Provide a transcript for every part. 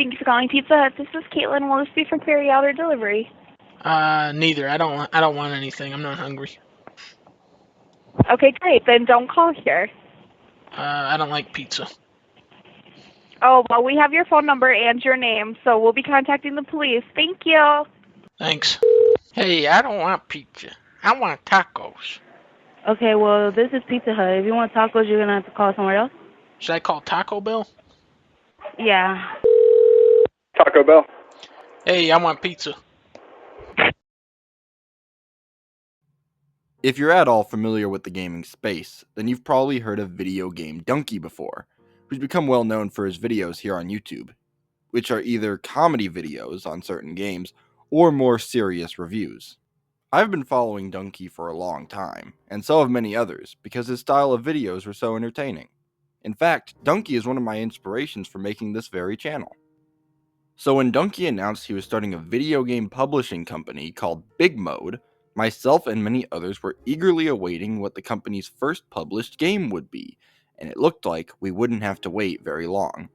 Thanks for calling Pizza Hut. This is Caitlin. Will this be for carry out or delivery? Neither. I don't want anything. I'm not hungry. Okay, great. Then don't call here. I don't like pizza. Oh, well, we have your phone number and your name, so we'll be contacting the police. Thank you. Thanks. Hey, I don't want pizza. I want tacos. Okay, well, this is Pizza Hut. If you want tacos, you're going to have to call somewhere else. Should I call Taco Bell? Yeah. Taco Bell. Hey, I want pizza. If you're at all familiar with the gaming space, then you've probably heard of video game Donkey before, who's become well known for his videos here on YouTube, which are either comedy videos on certain games or more serious reviews. I've been following Donkey for a long time, and so have many others, because his style of videos were so entertaining. In fact, Donkey is one of my inspirations for making this very channel. So when Donkey announced he was starting a video game publishing company called Big Mode, myself and many others were eagerly awaiting what the company's first published game would be, and it looked like we wouldn't have to wait very long.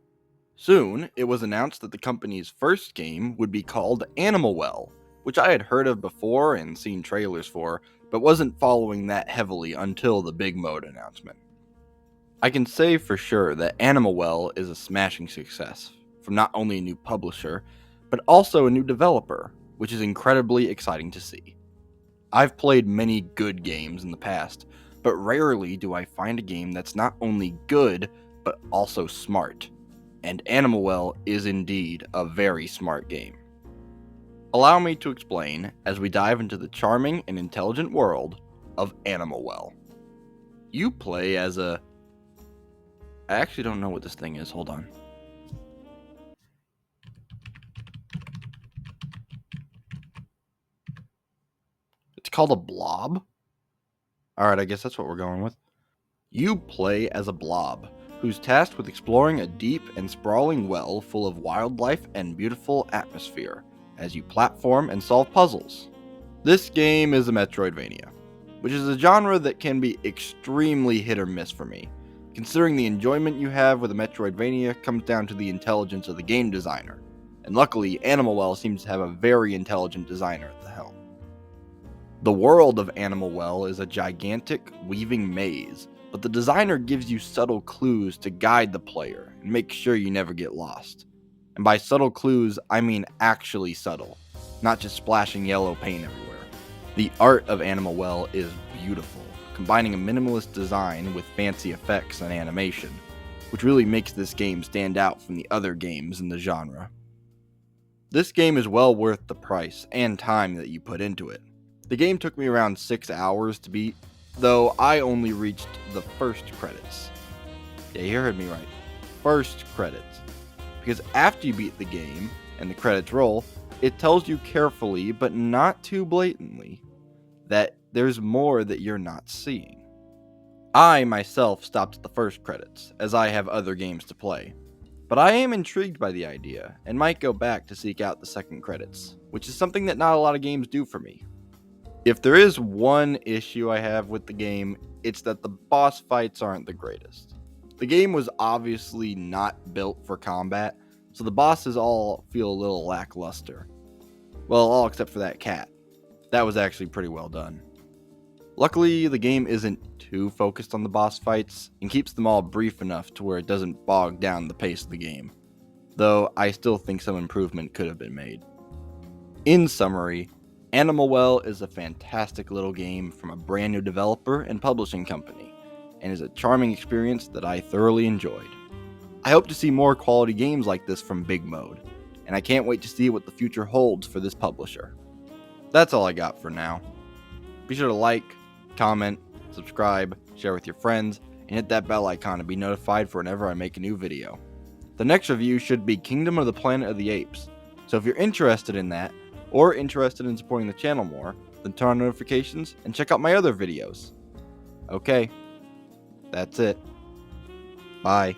Soon, it was announced that the company's first game would be called Animal Well, which I had heard of before and seen trailers for, but wasn't following that heavily until the Big Mode announcement. I can say for sure that Animal Well is a smashing success, from not only a new publisher, but also a new developer, which is incredibly exciting to see. I've played many good games in the past, but rarely do I find a game that's not only good, but also smart. And Animal Well is indeed a very smart game. Allow me to explain as we dive into the charming and intelligent world of Animal Well. You play as a... I actually don't know what this thing is, hold on. It's called a blob? Alright, I guess that's what we're going with. You play as a blob, who's tasked with exploring a deep and sprawling well full of wildlife and beautiful atmosphere, as you platform and solve puzzles. This game is a Metroidvania, which is a genre that can be extremely hit or miss for me, considering the enjoyment you have with a Metroidvania comes down to the intelligence of the game designer, and luckily Animal Well seems to have a very intelligent designer at the helm. The world of Animal Well is a gigantic, weaving maze, but the designer gives you subtle clues to guide the player and make sure you never get lost. And by subtle clues, I mean actually subtle, not just splashing yellow paint everywhere. The art of Animal Well is beautiful, combining a minimalist design with fancy effects and animation, which really makes this game stand out from the other games in the genre. This game is well worth the price and time that you put into it. The game took me around 6 hours to beat, though I only reached the first credits. Yeah, you heard me right. First credits. Because after you beat the game, and the credits roll, it tells you carefully, but not too blatantly, that there's more that you're not seeing. I myself stopped at the first credits, as I have other games to play. But I am intrigued by the idea, and might go back to seek out the second credits, which is something that not a lot of games do for me. If there is one issue I have with the game, it's that the boss fights aren't the greatest. The game was obviously not built for combat, so the bosses all feel a little lackluster. Well, all except for that cat. That was actually pretty well done. Luckily, the game isn't too focused on the boss fights, and keeps them all brief enough to where it doesn't bog down the pace of the game. Though, I still think some improvement could have been made. In summary, Animal Well is a fantastic little game from a brand new developer and publishing company, and is a charming experience that I thoroughly enjoyed. I hope to see more quality games like this from Big Mode, and I can't wait to see what the future holds for this publisher. That's all I got for now. Be sure to like, comment, subscribe, share with your friends, and hit that bell icon to be notified for whenever I make a new video. The next review should be Kingdom of the Planet of the Apes, so if you're interested in that, or interested in supporting the channel more, then turn on notifications and check out my other videos. Okay, that's it. Bye.